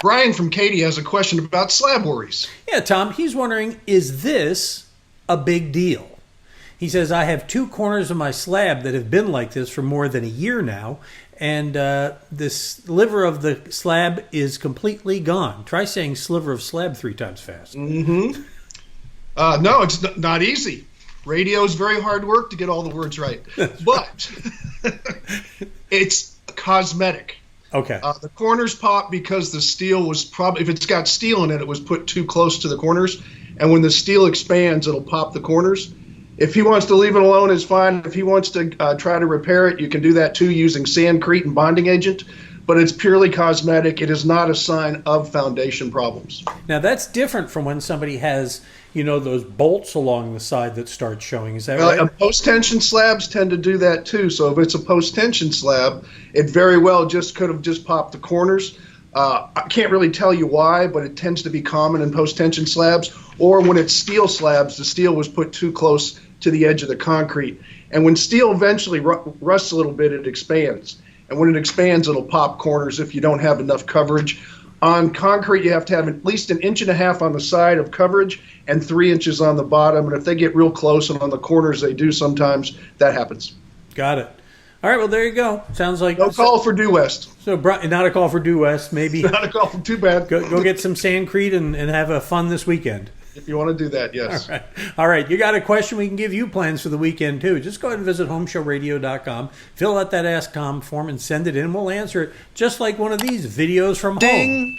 Brian from Katy has a question about slab worries. Yeah, Tom, he's wondering, is this a big deal? He says, I have two corners of my slab that have been like this for more than a year now, and this sliver of the slab is completely gone. Try saying sliver of slab 3 times fast. Mm-hmm. No, it's not easy. Radio is very hard work to get all the words right. But it's cosmetic. Okay. The corners pop because the steel was probably, if it's got steel in it, it was put too close to the corners. And when the steel expands, it'll pop the corners. If he wants to leave it alone, it's fine. If he wants to try to repair it, you can do that too using sandcrete and bonding agent. But it's purely cosmetic. It is not a sign of foundation problems. Now, that's different from when somebody has, those bolts along the side that start showing. Is that right? Post-tension slabs tend to do that too. So if it's a post-tension slab, it very well could have just popped the corners. I can't really tell you why, but it tends to be common in post-tension slabs. Or when it's steel slabs, the steel was put too close to the edge of the concrete. And when steel eventually rusts a little bit, it expands. And when it expands, it'll pop corners if you don't have enough coverage. On concrete, you have to have at least 1.5 inches on the side of coverage and 3 inches on the bottom. And if they get real close, and on the corners they do sometimes, that happens. Got it. All right, well, there you go. Sounds like... No call for due west. So, not a call for due west, maybe. Not a call for too bad. Go get some sandcrete and have a fun this weekend. If you want to do that, yes. All right. You got a question, we can give you plans for the weekend, too. Just go ahead and visit HomeShowRadio.com, fill out that Ask Tom form, and send it in. We'll answer it just like one of these videos from home.